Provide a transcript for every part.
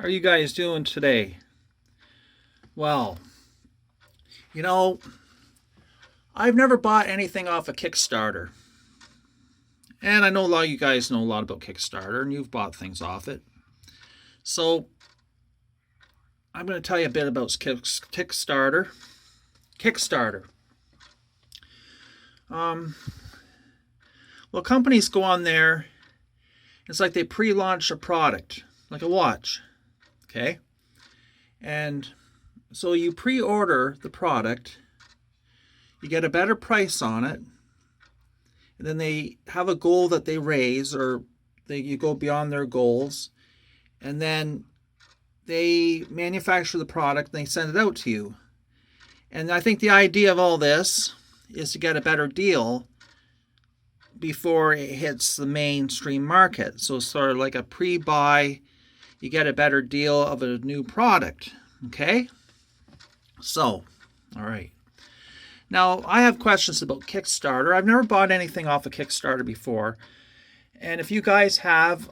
How are you guys doing today? Well, you know, I've never bought anything off a Kickstarter. And I know a lot of you guys know a lot about Kickstarter and you've bought things off it. So, I'm going to tell you a bit about Kickstarter. Kickstarter. Um, well, companies go on there. It's like they pre-launch a product, like a watch. Okay? And so you pre-order the product, you get a better price on it, and then they have a goal that they raise, or you go beyond their goals, and then they manufacture the product and they send it out to you. And I think the idea of all this is to get a better deal before it hits the mainstream market. So it's sort of like a pre-buy, you get a better deal of a new product. Okay? So, all right. Now, I have questions about Kickstarter. I've never bought anything off of Kickstarter before. And if you guys have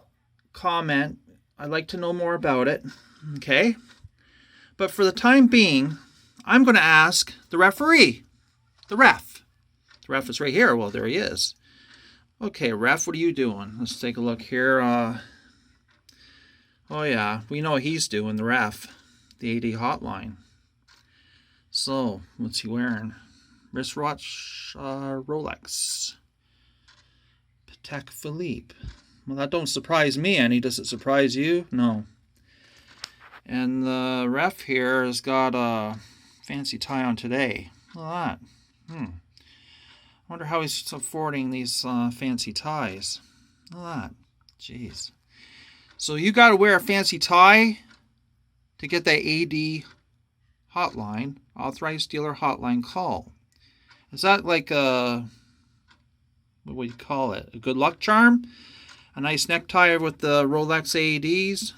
comment, I'd like to know more about it. Okay? But for the time being, I'm going to ask the referee. The ref. The ref is right here. Well, there he is. Okay, ref, what are you doing? Let's take a look here. Oh, yeah. We know what he's doing, the ref. The AD hotline. So, what's he wearing? Wristwatch, Rolex. Patek Philippe. Well, that don't surprise me any. Does it surprise you? No. And the ref here has got a fancy tie on today. Look at that. I wonder how he's affording these fancy ties. Look at that. Jeez. So you got to wear a fancy tie to get that AD hotline, authorized dealer hotline call. Is that like a, what would you call it? A good luck charm? A nice necktie with the Rolex ADs?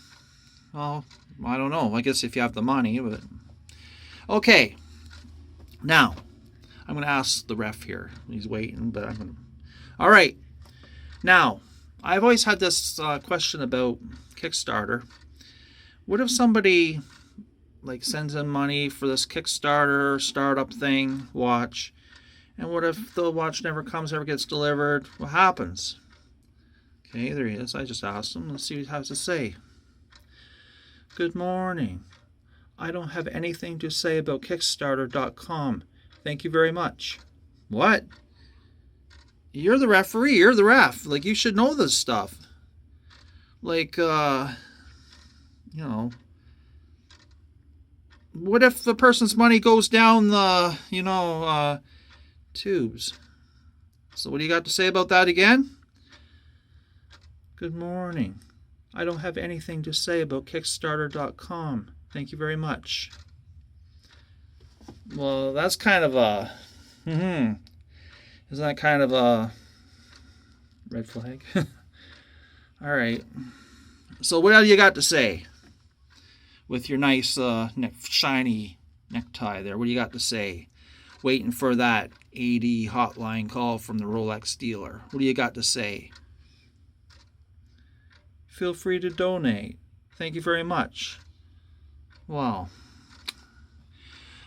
Well, I don't know. I guess if you have the money, but okay. Now, I'm going to ask the ref here. He's waiting, but I'm going to. All right. Now, I've always had this question about Kickstarter. What if somebody like sends in money for this Kickstarter startup thing, watch, and what if the watch never comes, never gets delivered? What happens? Okay, there he is. I just asked him. Let's see what he has to say. Good morning. I don't have anything to say about Kickstarter.com. Thank you very much. What? You're the referee. You're the ref. Like, you should know this stuff. Like, what if the person's money goes down the, tubes? So what do you got to say about that again? Good morning. I don't have anything to say about Kickstarter.com. Thank you very much. Well, that's kind of a... Isn't that kind of a red flag? All right. So what do you got to say with your nice shiny necktie there? What do you got to say? Waiting for that AD hotline call from the Rolex dealer. What do you got to say? Feel free to donate. Thank you very much. Wow.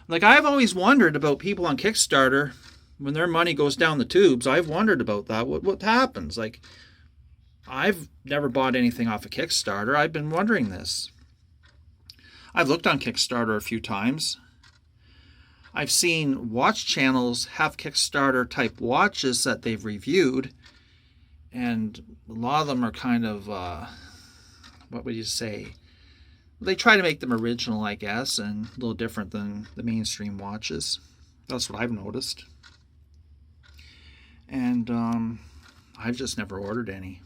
Like, I've always wondered about people on Kickstarter when their money goes down the tubes. I've wondered about that. What happens? Like, I've never bought anything off of Kickstarter. I've been wondering this. I've looked on Kickstarter a few times. I've seen watch channels have Kickstarter type watches that they've reviewed, and a lot of them are kind of, what would you say? They try to make them original, I guess, and a little different than the mainstream watches. That's what I've noticed. And I've just never ordered any.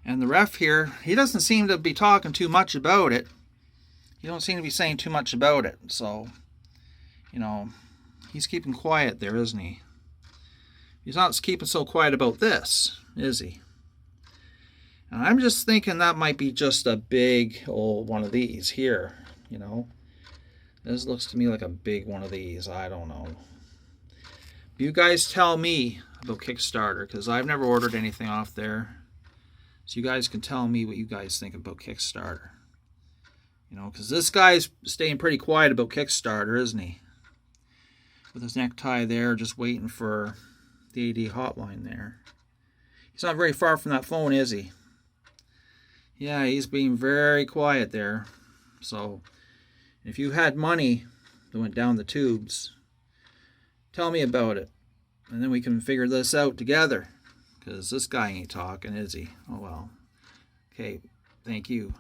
And the ref here, he doesn't seem to be talking too much about it. He don't seem to be saying too much about it. So, he's keeping quiet there, isn't he? He's not keeping so quiet about this, is he? And I'm just thinking that might be just a big old one of these here, This looks to me like a big one of these. I don't know. You guys tell me about Kickstarter, because I've never ordered anything off there. So you guys can tell me what you guys think about Kickstarter. You know, because this guy's staying pretty quiet about Kickstarter, isn't he? With his necktie there, just waiting for the AD hotline there. He's not very far from that phone, is he? Yeah, he's being very quiet there. So, if you had money that went down the tubes, tell me about it. And then we can figure this out together. Because this guy ain't talking, is he? Oh well. Okay, thank you.